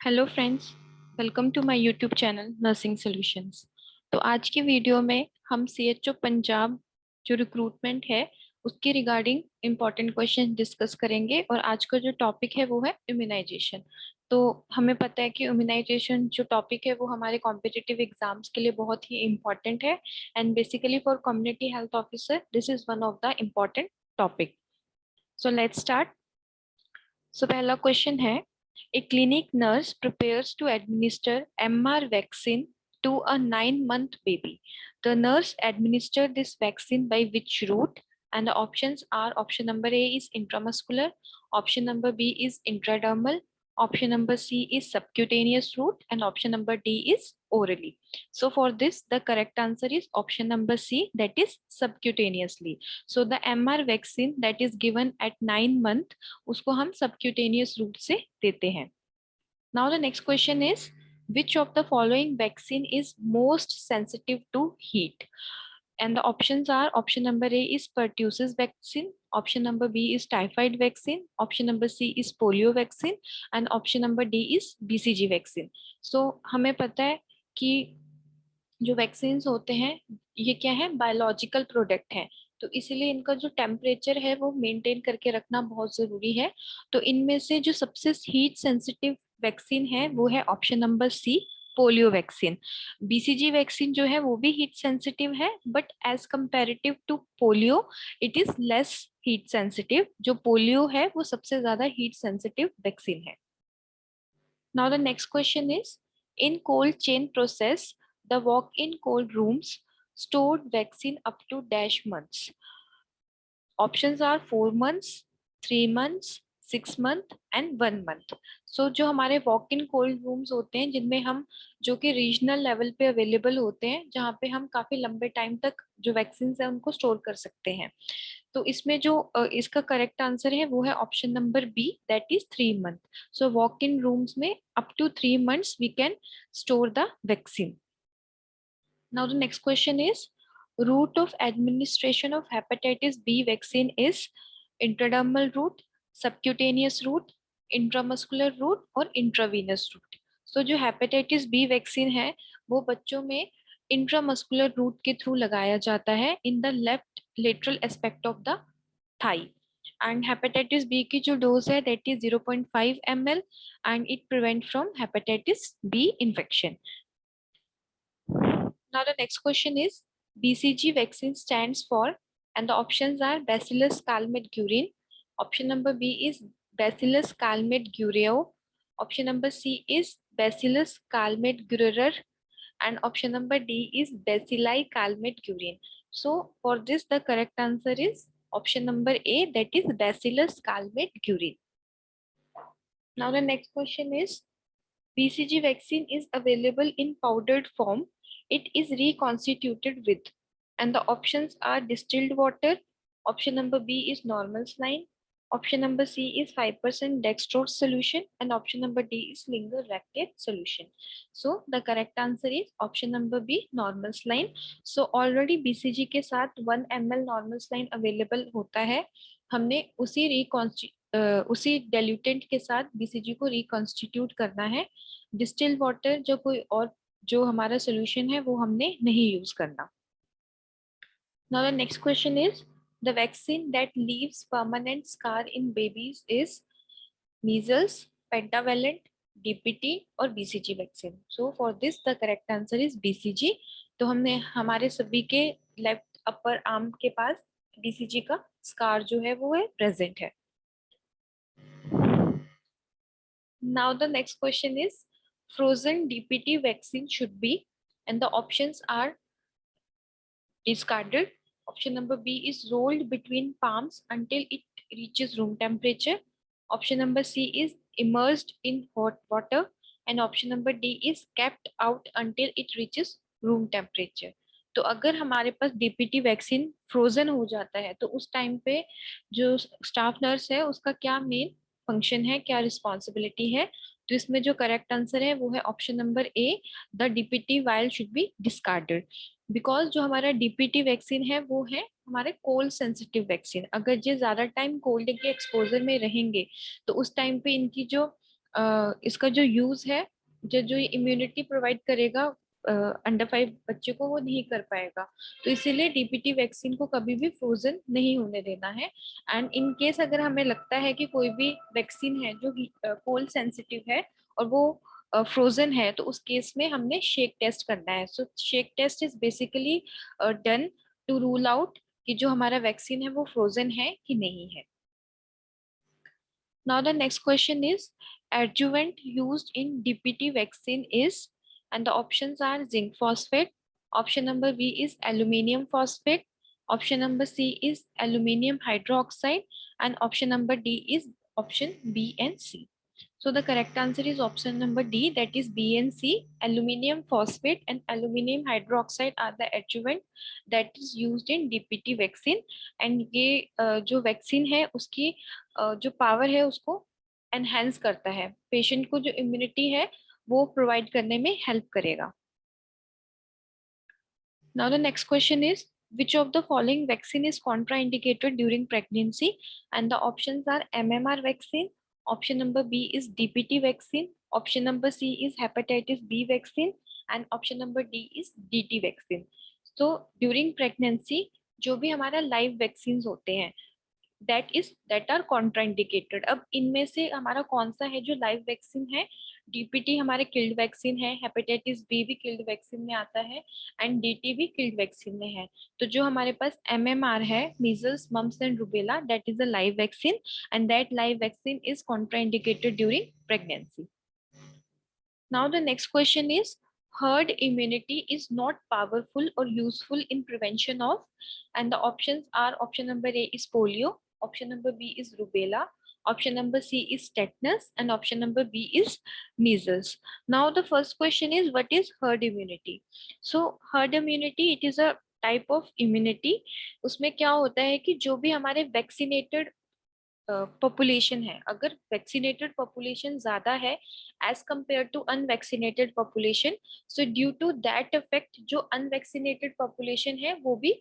Hello friends, welcome to my YouTube channel nursing solutions. तो आज की वीडियो में हम सीएचओ पंजाब जो रिक्रूटमेंट है उसके रिगार्डिंग इम्पोर्टेंट क्वेश्चन डिस्कस करेंगे। और आज का जो टॉपिक है वो है इम्यूनाइजेशन। तो हमें पता है कि इम्यूनाइजेशन जो टॉपिक है वो हमारे कॉम्पिटिटिव एग्जाम्स के लिए बहुत ही इम्पोर्टेंट है। And basically for community health officer this is one of the important topic. So let's start. So पहला क्वेश्चन है, a clinic nurse prepares to administer MR vaccine to a 9-month baby. The nurse administered this vaccine by which route? And the options are: option number A is intramuscular, option number B is intradermal, option number C is subcutaneous route, and option number D is orally. So for this the correct answer is option number C, that is subcutaneously. So the MR vaccine that is given at 9 month उसको हम subcutaneous root से देते हैं। Now the next question is, which of the following vaccine is most sensitive to heat? And the options are: option number A is pertussis vaccine, option number B is typhoid vaccine, option number C is polio vaccine, and option number D is BCG vaccine. So हमें पता है कि जो vaccine होते हैं ये क्या है, बायोलॉजिकल प्रोडक्ट हैं। तो इसीलिए इनका जो टेम्परेचर है वो मेंटेन करके रखना बहुत जरूरी है। तो इनमें से जो सबसे हीट सेंसिटिव वैक्सीन है वो है option number C, polio vaccine. BCG vaccine जो है वो भी हीट सेंसिटिव है, but as comparative to polio it is less heat sensitive. जो पोलियो है वो सबसे ज्यादा हीट सेंसिटिव वैक्सीन है। Now the next question is, in cold chain process, the walk-in cold rooms stored vaccine up to dash months. Options are 4 months, 3 months, 6 month and 1 month. सो जो हमारे walk in cold rooms होते हैं जिनमें हम, जो कि regional level पे available होते हैं, जहाँ पे हम काफी लंबे टाइम तक जो वैक्सीन है उनको स्टोर कर सकते हैं। तो इसमें जो इसका करेक्ट आंसर है वो है option number B, that is 3 month. So walk in rooms में up to 3 months we can store the vaccine. Now the next question is, route of administration of hepatitis B vaccine is intradermal route, subcutaneous route, intramuscular route और intravenous route. So जो hepatitis B vaccine है वो बच्चों में intramuscular route के through लगाया जाता है in the left lateral aspect of the thigh. And hepatitis B की जो dose है that is 0.5 ml and it prevent from hepatitis B infection. Now the next question is, BCG vaccine stands for, and the options are Bacillus calmette-guerin. Option number B is Bacillus calmette-guereo. Option number C is Bacillus calmette-guerer, and option number D is Bacilli calmette-guerin. So for this the correct answer is option number A, that is Bacillus calmette-guerin. Now the next question is, BCG vaccine is available in powdered form. It is reconstituted with, and the options are distilled water. Option number B is normal saline. Option number C is 5% dextrose solution, and option number D is Linger-Reckitt solution. So the correct answer is option number B, normal saline. So already BCG के साथ 1 ml normal saline available होता है। हमने उसी डेल्यूटेंट के साथ BCG को reconstitute करना है। डिस्टिल वाटर जो कोई और जो हमारा सोल्यूशन है वो हमने नहीं यूज करना। Now the next question is, the vaccine that leaves permanent scar in babies is measles, pentavalent, DPT और BCG vaccine. So for this the correct answer is BCG। तो हमने हमारे सभी के लेफ्ट अपर आर्म के पास BCG का scar जो है वो है प्रेजेंट है। Now the next question is, frozen DPT vaccine should be, and the options are discarded. Option number B is rolled between palms until it reaches room temperature. Option number C is immersed in hot water, and option number D is kept out until it reaches room temperature. तो अगर हमारे पास DPT vaccine frozen हो जाता है तो उस time पे जो स्टाफ नर्स है उसका क्या मेन फंक्शन है, क्या रिस्पॉन्सिबिलिटी है? तो इसमें जो करेक्ट आंसर है वो है option number A, the DPT vial should be discarded. Because जो हमारा डीपीटी वैक्सीन है वो है हमारे कोल्ड सेंसिटिव वैक्सीन। अगर ये ज्यादा टाइम कोल्ड के एक्सपोजर में रहेंगे तो उस टाइम पे इनकी जो इसका जो यूज है, जो इम्यूनिटी प्रोवाइड करेगा अंडर 5 बच्चे को, वो नहीं कर पाएगा। तो इसीलिए डीपीटी वैक्सीन को कभी भी फ्रोजन नहीं होने देना है। एंड इन केस अगर हमें लगता है कि कोई भी वैक्सीन है जो कोल्ड सेंसिटिव है और वो फ्रोजन है, तो उस केस में हमने शेक टेस्ट करना है। So shake test is basically done to rule out कि जो हमारा वैक्सीन है वो फ्रोजन है कि नहीं है। Now the next question is, adjuvant used in DPT vaccine is, and the options are zinc phosphate. Option number B is aluminium phosphate. Option number C is aluminium hydroxide, and option number D is option B and C. So the correct answer is option number D, that is B and C. Aluminium phosphate and aluminium hydroxide are the adjuvant that is used in DPT vaccine. And ये जो vaccine है उसकी जो power है उसको enhance करता है, patient को जो इम्यूनिटी है वो प्रोवाइड करने में हेल्प करेगा। Now the next question is, which of the following vaccine is contraindicated during pregnancy? And the options are MMR vaccine, option number B is DPT vaccine, option number C is hepatitis B vaccine, and option number D is DT vaccine. So during pregnancy जो भी हमारा live vaccine होते हैं that are contraindicated। अब इनमें से हमारा कौन सा है जो लाइव वैक्सीन है? डीपीटी हमारे किल्ड वैक्सीन है, हेपेटाइटिस बी भी किल्ड वैक्सीन में आता है, एंड डीटी भी किल्ड वैक्सीन में है। तो जो हमारे पास एमएमआर है, measles mumps and rubella, that is a live vaccine and that live vaccine is contraindicated during pregnancy. Now the next question is, herd immunity is not powerful or useful in prevention of, and the options are, option number A is polio, option number B is rubella, option number C is tetanus, and option number B is measles. Now the first question is, what is herd immunity? So herd immunity, it is a type of immunity। उसमें क्या होता है कि जो भी हमारे vaccinated population है, अगर वैक्सीनेटेड पॉपुलेशन ज्यादा है as compare to unvaccinated population, so due to that effect जो अनवैक्सीनेटेड पॉपुलेशन है वो भी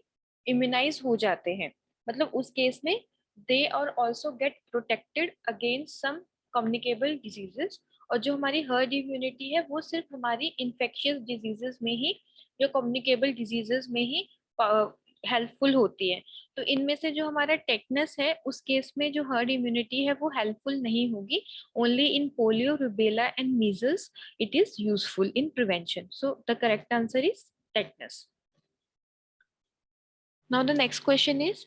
इम्यूनाइज हो जाते हैं। मतलब उस केस में they are also get protected against some communicable diseases. और जो हमारी हर्ड इम्यूनिटी है वो सिर्फ हमारी इन्फेक्शियस डिजीजेस में ही, जो कम्युनिकेबल डिजीजेस में ही हेल्पफुल होती है। तो इनमें से जो हमारा टेटनस है उस केस में जो हर्ड इम्यूनिटी है वो हेल्पफुल नहीं होगी। Only in polio, rubella and measles it is useful in prevention. So the correct answer is tetanus. Now the next question is,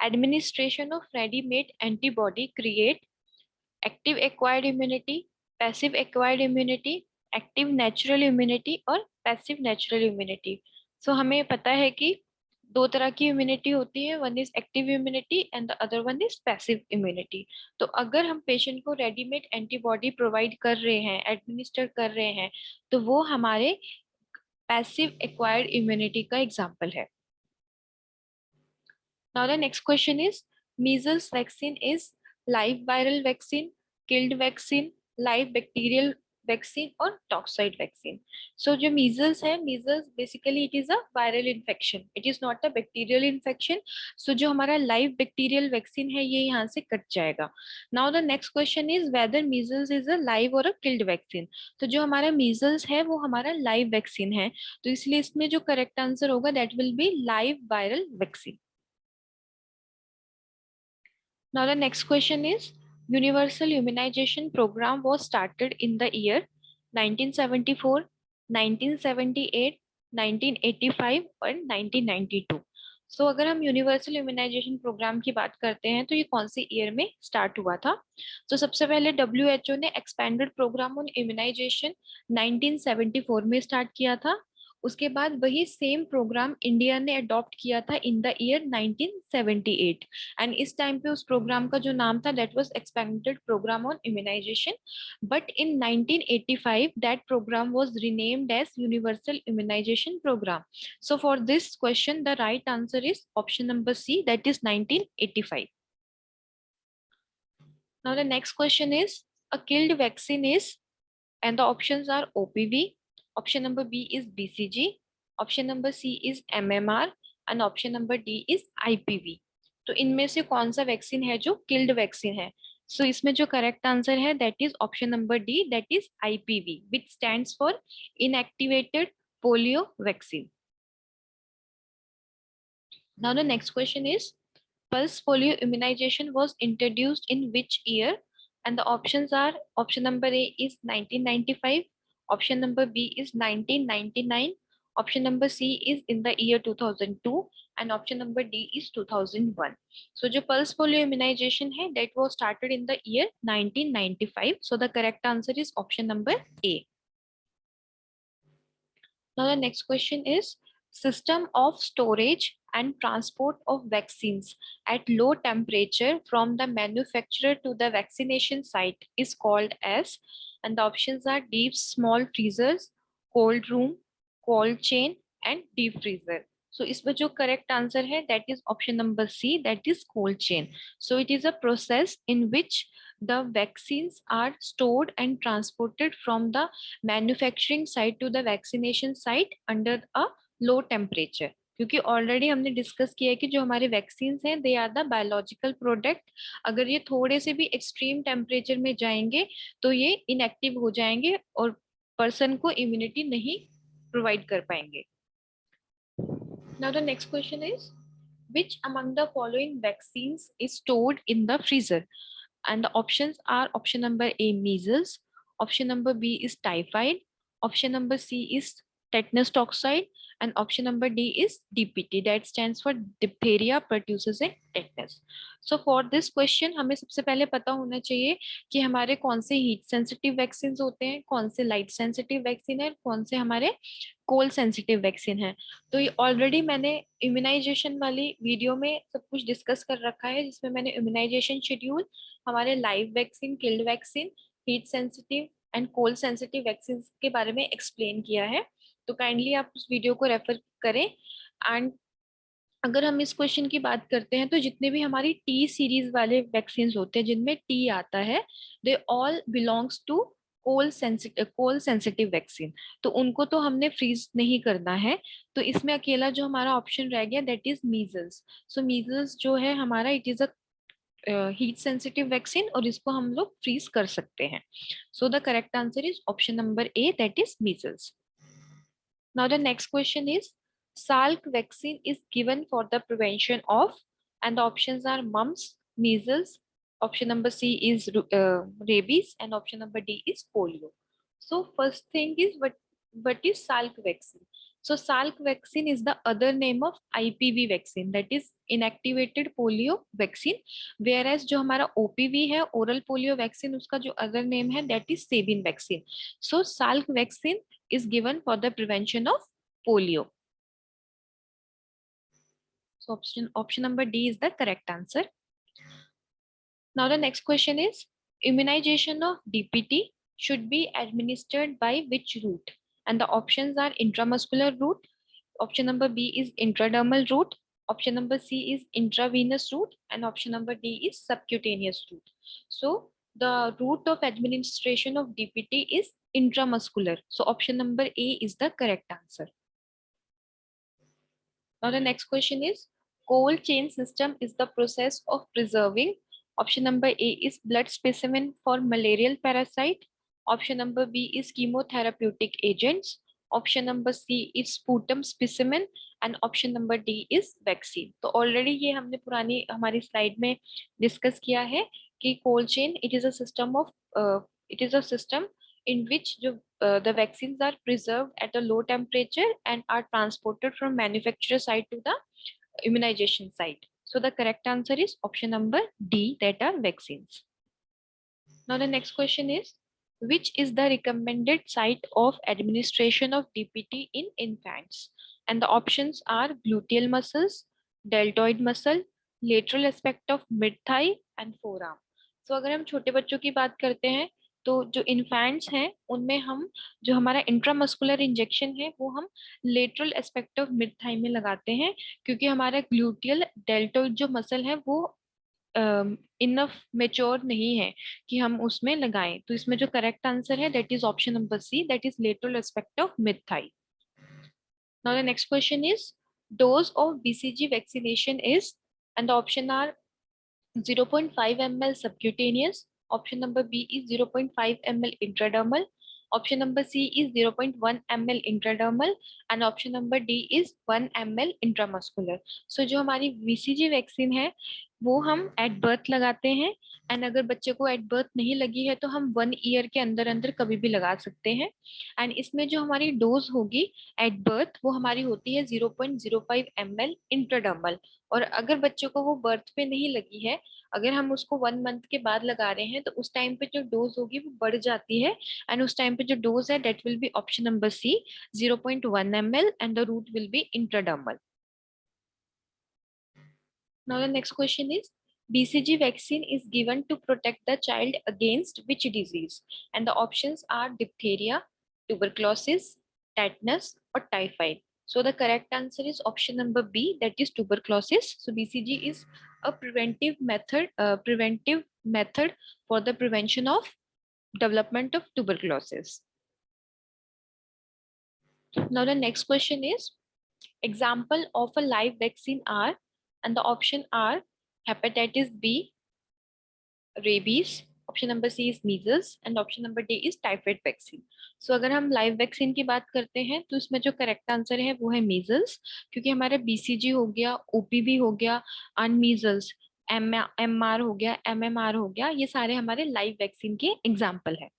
administration of ready-made antibody create active acquired immunity, passive acquired immunity, active natural immunity और passive natural immunity। So हमें पता है कि दो तरह की immunity होती है, one is active immunity and the other one is passive immunity. तो अगर हम पेशेंट को रेडीमेड एंटीबॉडी प्रोवाइड कर रहे हैं, एडमिनिस्टर कर रहे हैं, तो वो हमारे पैसिव एक्वायर्ड इम्यूनिटी का एग्जाम्पल है। Now the next question is, measles vaccine is live viral vaccine, killed vaccine, live bacterial vaccine और toxoid vaccine. So जो measles है, measles basically it is a viral infection, it is not a bacterial infection. So जो हमारा live bacterial vaccine है ये यहाँ से cut जाएगा। Now the next question is whether measles is a live or a killed vaccine. तो जो हमारा measles है वो हमारा live vaccine है, तो इसलिए इसमें जो correct answer होगा that will be live viral vaccine. Now the next question is, universal immunization program was started in the year 1974, 1978, 1985 और 1992। So अगर हम यूनिवर्सल इम्यूनाइजेशन प्रोग्राम की बात करते हैं तो ये कौन से ईयर में स्टार्ट हुआ था? तो सबसे पहले WHO ने एक्सपेंडेड प्रोग्राम ऑन इम्यूनाइजेशन 1974 में स्टार्ट किया था। उसके बाद वही सेम प्रोग्राम इंडिया ने अडॉप्ट किया था इन द ईयर 1978, एंड इस टाइम पे उस प्रोग्राम का जो नाम था that was expanded programme on immunization. But in 1985 that programme was renamed as universal immunization programme. So for this question the right answer is option number C, that is 1985। Now the next question is, a killed vaccine is, and the options are OPV, option number B is BCG, option number C is MMR, and option number D is IPV। तो इनमें से कौन सा vaccine है जो killed vaccine है? सो इसमें जो करेक्ट आंसर है that is option number D, that is IPV, which stands for inactivated polio vaccine. Now the next question is, pulse polio immunization was introduced in which year? And the options are, option number A is 1995, option number B is 1999, option number C is in the year 2002, and option number D is 2001. So जो pulse polio immunization है that was started in the year 1995. So the correct answer is option number A. Now the next question is, system of storage and transport of vaccines at low temperature from the manufacturer to the vaccination site is called as, and the options are deep small freezers, cold room, cold chain and deep freezer. So इसमें जो correct answer है that is option number C, that is cold chain. So it is a process in which the vaccines are stored and transported from the manufacturing site to the vaccination site under a low temperature. क्योंकि already हमने discuss किया है कि जो हमारे vaccine हैं they are the biological product. अगर ये थोड़े से भी एक्सट्रीम टेम्परेचर में जाएंगे तो ये इनएक्टिव हो जाएंगे और पर्सन को इम्यूनिटी नहीं प्रोवाइड कर पाएंगे. Now the next question is, which among the following vaccines is stored in the freezer? And the options are, option number A measles, option number B is typhoid, option number C is tetanus toxoid, and option number D is DPT, that stands for diphtheria, pertussis and tetanus. So for this question हमें सबसे पहले पता होना चाहिए कि हमारे कौन से हीट सेंसिटिव वैक्सीन होते हैं, कौन से लाइट सेंसिटिव वैक्सीन है, कौन से हमारे कोल्ड सेंसिटिव वैक्सीन है. तो ये ऑलरेडी मैंने इम्यूनाइजेशन वाली वीडियो में सब कुछ डिस्कस कर रखा है, जिसमें मैंने इम्यूनाइजेशन शेड्यूल, हमारे live vaccine, killed vaccine, heat sensitive and cold sensitive vaccine के बारे में एक्सप्लेन किया है. तो काइंडली आप उस वीडियो को रेफर करें. एंड अगर हम इस क्वेश्चन की बात करते हैं तो जितने भी हमारी टी सीरीज वाले वैक्सीन होते हैं जिनमें टी आता है, they all belongs to cold sensitive vaccine. तो उनको तो हमने फ्रीज नहीं करना है. तो इसमें अकेला जो हमारा ऑप्शन रह गया that is measles. So measles जो है हमारा, it is a heat sensitive vaccine और इसको हम लोग फ्रीज कर सकते हैं. So the correct answer is option number A, that is measles. Now the next question is, Salk vaccine is given for the prevention of, and the options are mumps, measles, option number C is rabies, and option number D is polio. So first thing is, what is Salk vaccine? So Salk vaccine is the other name of IPV vaccine, that is inactivated polio vaccine. Whereas जो हमारा OPV है, oral polio vaccine, उसका जो other name है that is Sabin vaccine. So Salk vaccine is given for the prevention of polio. So option number D is the correct answer. Now the next question is, immunization of DPT should be administered by which route? And the options are intramuscular route, option number B is intradermal route, option number C is intravenous route, and option number D is subcutaneous route. So the route of administration of DPT is intramuscular. So option number A is the correct answer. Now the next question is, cold chain system is the process of preserving. Option number A is blood specimen for malarial parasite. Option number B is chemotherapeutic agents. Option number C is sputum specimen, and option number D is vaccine. तो already ये हमने पुरानी हमारी slide में discuss किया है कि cold chain, it is a system of in which the vaccines are preserved at a low temperature and are transported from manufacturer site to the immunization site. So the correct answer is option number D, that are vaccines. Now the next question is, which is the recommended site of administration of DPT in infants? And the options are gluteal muscles, deltoid muscle, lateral aspect of mid thigh and forearm. So अगर हम छोटे बच्चों की बात करते हैं तो जो इन्फेंट्स हैं उनमें हम जो हमारा इंट्रामस्कुलर इंजेक्शन है वो हम lateral aspect of mid thigh में लगाते हैं, क्योंकि हमारा ग्लूटियल डेल्टोइड जो मसल है वो इनफ मेच्योर नहीं है कि हम उसमें लगाएं. तो इसमें जो करेक्ट आंसर है that is option number C, that is lateral aspect of mid thigh. Now the next question is, dose of BCG vaccination is, and the option are 0.5 ml subcutaneous. Option number B is 0.5 ml intradermal. Option number C is 0.1 ml intradermal and option number D is 1 ml intramuscular. So जो हमारी BCG vaccine है वो हम at birth लगाते हैं and अगर बच्चे को एट बर्थ नहीं लगी है तो हम 1 ईयर के अंदर अंदर कभी भी लगा सकते हैं। एंड इसमें जो हमारी डोज होगी एट बर्थ वो हमारी होती है 0.05 ml इंट्राडर्मल। और अगर बच्चे को वो बर्थ पे नहीं लगी है, अगर हम उसको 1 मंथ के बाद लगा रहे हैं तो उस टाइम पे जो डोज होगी वो बढ़ जाती है एंड उस टाइम पे जो डोज है that will be option number C 0.1 ml and the route will be intradermal. Now the next question is BCG vaccine is given to protect the child against which disease? And the options are diphtheria, tuberculosis, tetanus, or typhoid. So the correct answer is option number B, that is tuberculosis. So BCG is a preventive method for the prevention of development of tuberculosis. Now the next question is example of a live vaccine are, and the option are hepatitis B, rabies, option number C is measles and option number D is typhoid vaccine. So अगर हम live vaccine की बात करते हैं तो इसमें जो correct answer है वो है मीजल्स, क्योंकि हमारा बीसीजी हो गया, ओपीवी हो गया, एंड मीजल्स एमआर हो गया, एमएमआर हो गया, ये सारे हमारे लाइव वैक्सीन के एग्जाम्पल है।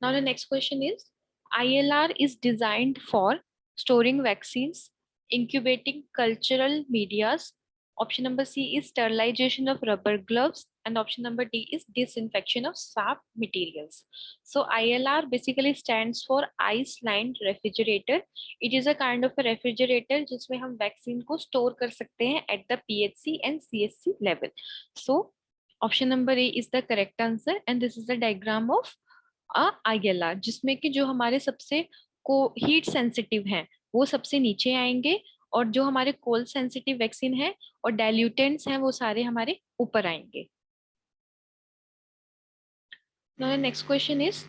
Now the next question is ILR is designed for storing vaccines, incubating cultural medias. Option number C is sterilization of rubber gloves and option number D is disinfection of swab materials. So ILR basically stands for ice lined refrigerator. It is a kind of a refrigerator जिसमें हम vaccine को store कर सकते हैं at the PHC and CSC level. So option number A is the correct answer and this is the diagram of ILR, जिसमें कि जो हमारे सबसे को हीट सेंसिटिव हैं वो सबसे नीचे आएंगे और जो हमारे कोल्ड सेंसिटिव वैक्सीन है और डाइल्यूटेंट्स हैं वो सारे हमारे ऊपर आएंगे। Now the next question is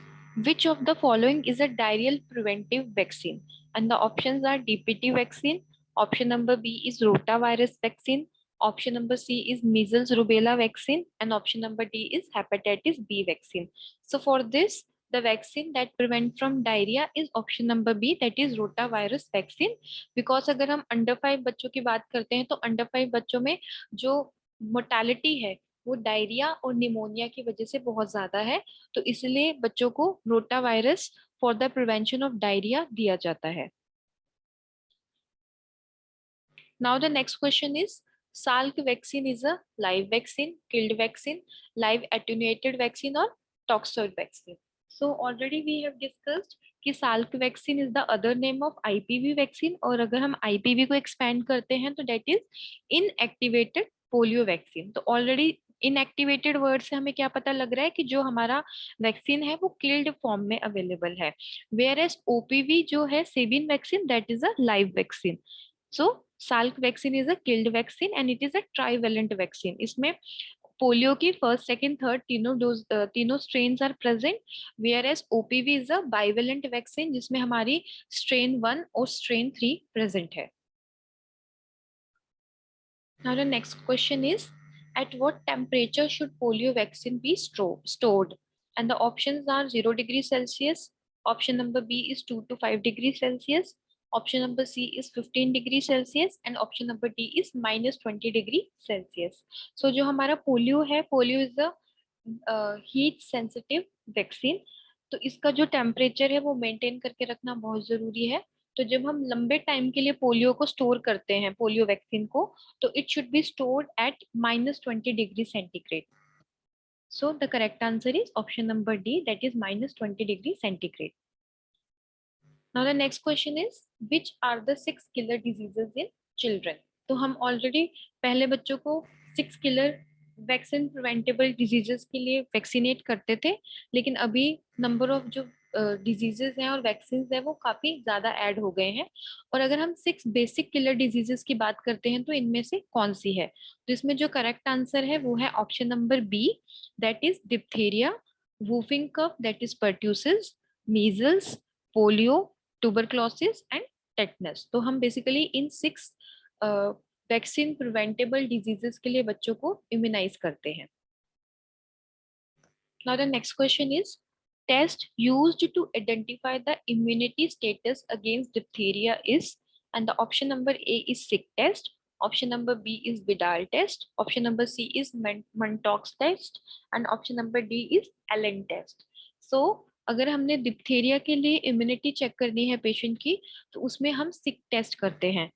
which of the following is a diarrheal preventive vaccine? And the options are DPT vaccine, option number B is rotavirus vaccine, option number C is measles rubella vaccine and option number D is hepatitis B vaccine. So for this the vaccine that prevent from diarrhea is option number B, that is rotavirus vaccine, because अगर हम under 5 बच्चों की बात करते हैं तो under 5 बच्चों में जो मोर्टालिटी है वो डायरिया और निमोनिया की वजह से बहुत ज्यादा है, तो इसलिए बच्चों को rotavirus for the prevention of diarrhoea दिया जाता है। Now the next question is Salk vaccine is a live vaccine, killed vaccine, live attenuated vaccine और toxoid vaccine. So already we have discussed कि Salk vaccine is the other name of IPV vaccine और अगर हम IPV को expand करते हैं तो that is inactivated polio vaccine. तो ऑलरेडी इनएक्टिवेटेड वर्ड से हमें क्या पता लग रहा है कि जो हमारा वैक्सीन है वो किल्ड फॉर्म में अवेलेबल है, वेयर एज ओपीवी जो है Sabin vaccine that is a live vaccine. So Salk vaccine is a killed vaccine and it is a trivalent vaccine. इसमें पोलियो की फर्स्ट सेकंड थर्ड तीनों dose तीनों strains are present, whereas OPV is a bivalent vaccine जिसमें हमारी strain 1 और strain 3 present है। Now the next question is at what temperature should polio vaccine be stored? And the options are 0 degrees Celsius, option number B is 2 to 5 degrees Celsius, option number C is 15 degrees Celsius and option number D is minus 20 degree Celsius. So जो हमारा polio है, polio is a heat sensitive vaccine, तो इसका जो temperature है वो maintain करके रखना बहुत जरूरी है। तो जब हम लंबे टाइम के लिए पोलियो को स्टोर करते हैं, पोलियो वैक्सीन को, तो it should be stored at minus 20 degrees centigrade. So the correct answer is option number D, that is minus 20 degrees centigrade. Now the next question is which are the 6 killer diseases in children? तो हम already पहले बच्चों को 6 killer vaccine preventable diseases के लिए vaccinate करते थे, लेकिन अभी नंबर ऑफ जो डिजीजेस हैं और वैक्सीन है वो काफी ज्यादा ऐड हो गए हैं। और अगर हम 6 बेसिक किलर डिजीजेस की बात करते हैं तो इनमें से कौन सी है, तो इसमें जो करेक्ट आंसर है वो है option number B, that is diphtheria, whooping cough that is pertussis, measles, polio, tuberculosis and tetanus. तो हम बेसिकली इन 6 वैक्सीन प्रिवेंटेबल डिजीजेस के लिए बच्चों को इम्यूनाइज करते हैं. Now the next question is, test used to identify the immunity status against diphtheria is, and the option number A is Sick test, option number B is Vidal test, option number C is Mantoux test, and option number D is Allen test. So अगर हमने diphtheria के लिए immunity check करनी है patient की, तो उसमें हम सिक टेस्ट करते हैं.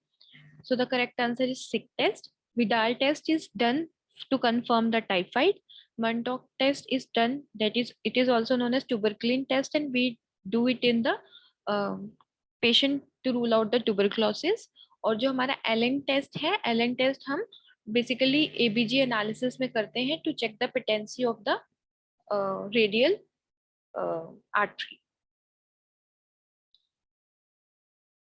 So the correct answer is sick test. Vidal test is done to confirm the typhoid. Mantoux test is done, that is, it is also known as tuberculin test, and we do it in the patient to rule out the tuberculosis. और जो हमारा Allen test है, Allen test हम basically ABG analysis में करते हैं to check the patency of the radial artery.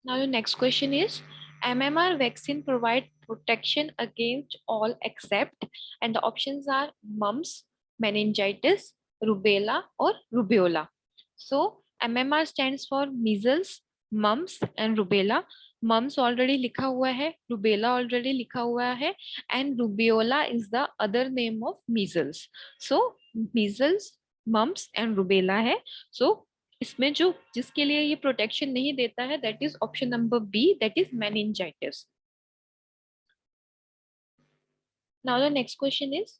Now the next question is, MMR vaccine provide protection against all except, and the options are mumps, meningitis, rubella or rubeola. So MMR stands for measles, mumps and rubella. Mumps already लिखा हुआ है, rubella already लिखा हुआ है, and rubeola is the other name of measles. So measles, mumps and rubella है. So इसमें जो जिसके लिए ये प्रोटेक्शन नहीं देता है, that is option number B, that is meningitis. Now the next question is,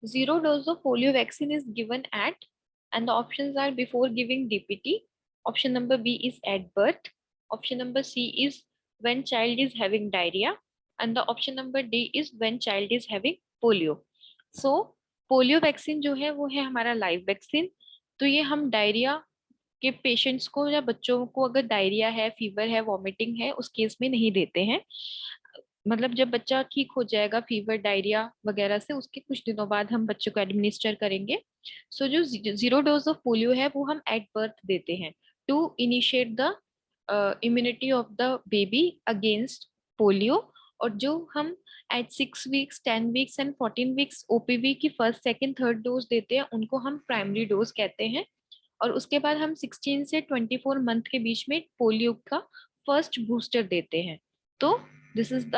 zero dose of polio vaccine is given at, and the options are before giving DPT, option number B is at birth, option number C is when child is having diarrhea, and the option number D is when child is having polio. So polio vaccine जो है वो है हमारा live vaccine. तो ये हम diarrhoea कि patients को या बच्चों को अगर डायरिया है, फीवर है, वॉमिटिंग है, उस केस में नहीं देते हैं. मतलब जब बच्चा ठीक हो जाएगा फीवर डायरिया वगैरह से, उसके कुछ दिनों बाद हम बच्चे को एडमिनिस्टर करेंगे. सो जो जीरो डोज ऑफ पोलियो है वो हम एट बर्थ देते हैं to initiate the immunity of the baby against polio. और जो हम at 6 weeks, 10 weeks and 14 weeks OPV की फर्स्ट, सेकेंड, थर्ड डोज देते हैं, उनको हम प्राइमरी डोज कहते हैं. और उसके बाद हम 16 से 24 मंथ के बीच में पोलियो का फर्स्ट बूस्टर देते हैं. तो this is the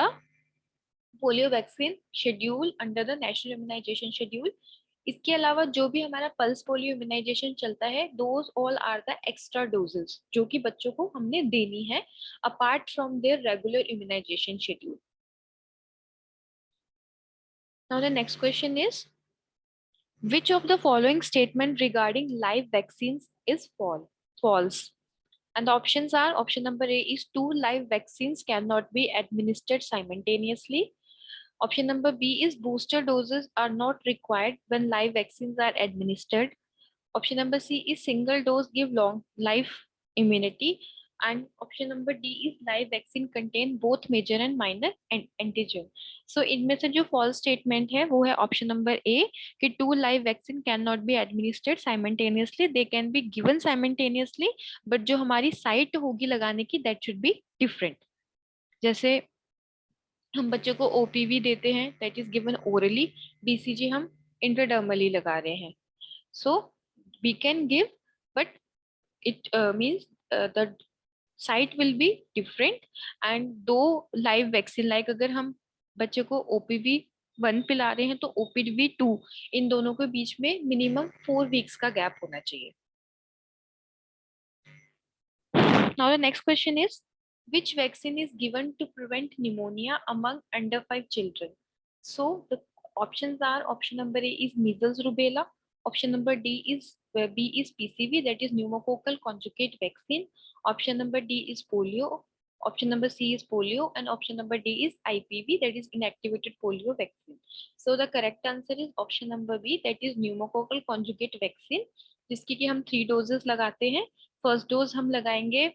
polio vaccine schedule under the national immunization schedule. इसके अलावा जो भी हमारा पल्स पोलियो इम्यूनाइजेशन चलता है, those all are the extra doses जो कि बच्चों को हमने देनी है apart from their regular immunization schedule. Now the next question is, which of the following statement regarding live vaccines is false? And the options are, option number A is two live vaccines cannot be administered simultaneously. Option number B is booster doses are not required when live vaccines are administered. Option number C is single dose give long life immunity. And option number D is live vaccine contain both major and minor antigen. So इनमें से जो false statement है वो है option number A कि two live vaccine cannot be administered simultaneously. They can be given simultaneously, but जो हमारी site होगी लगाने की that should be different. जैसे हम बच्चों को OPV देते हैं, that is given orally. BCG हम intradermally लगा रहे हैं. So we can give, but it means the site will be different. and दो live vaccine, like अगर हम बच्चे को OPV 1 पिला रहे हैं तो OPV 2, इन दोनों के बीच में मिनिमम 4 वीक्स का गैप होना चाहिए. Now the next question is, which vaccine is given to prevent pneumonia among under 5 children? So the options are, option number A is measles rubella, option number D is B is PCV, that is pneumococcal conjugate vaccine, option number D is polio, option number C is polio, and option number D is IPV, that is inactivated polio vaccine. So the correct answer is option number B, that is pneumococcal conjugate vaccine, जिसकी कि हम 3 doses लगाते हैं. First dose हम लगाएंगे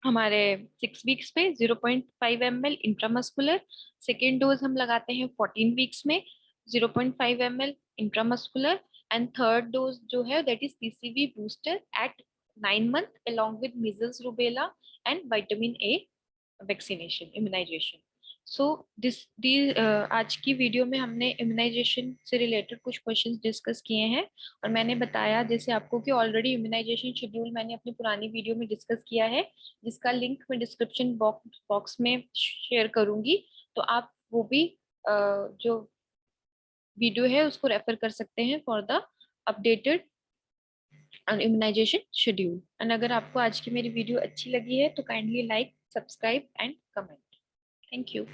हमारे 6 weeks पे 0.5 ml intramuscular. Second dose हम लगाते हैं 14 वीक्स में 0.5 ml intramuscular. And third dose जो है that is PCV booster at 9 month along with measles rubella and vitamin A vaccination immunization. So आज की वीडियो में हमने इम्यूनाइजेशन से रिलेटेड कुछ क्वेश्चंस डिस्कस किए हैं. और मैंने बताया जैसे आपको कि ऑलरेडी इम्यूनाइजेशन शेड्यूल मैंने अपनी पुरानी वीडियो में डिस्कस किया है, जिसका लिंक मैं डिस्क्रिप्शन बॉक्स में शेयर करूंगी. तो आप वो भी जो वीडियो है उसको रेफर कर सकते हैं for the updated immunization schedule. And अगर आपको आज की मेरी वीडियो अच्छी लगी है तो kindly like, subscribe and comment. Thank you.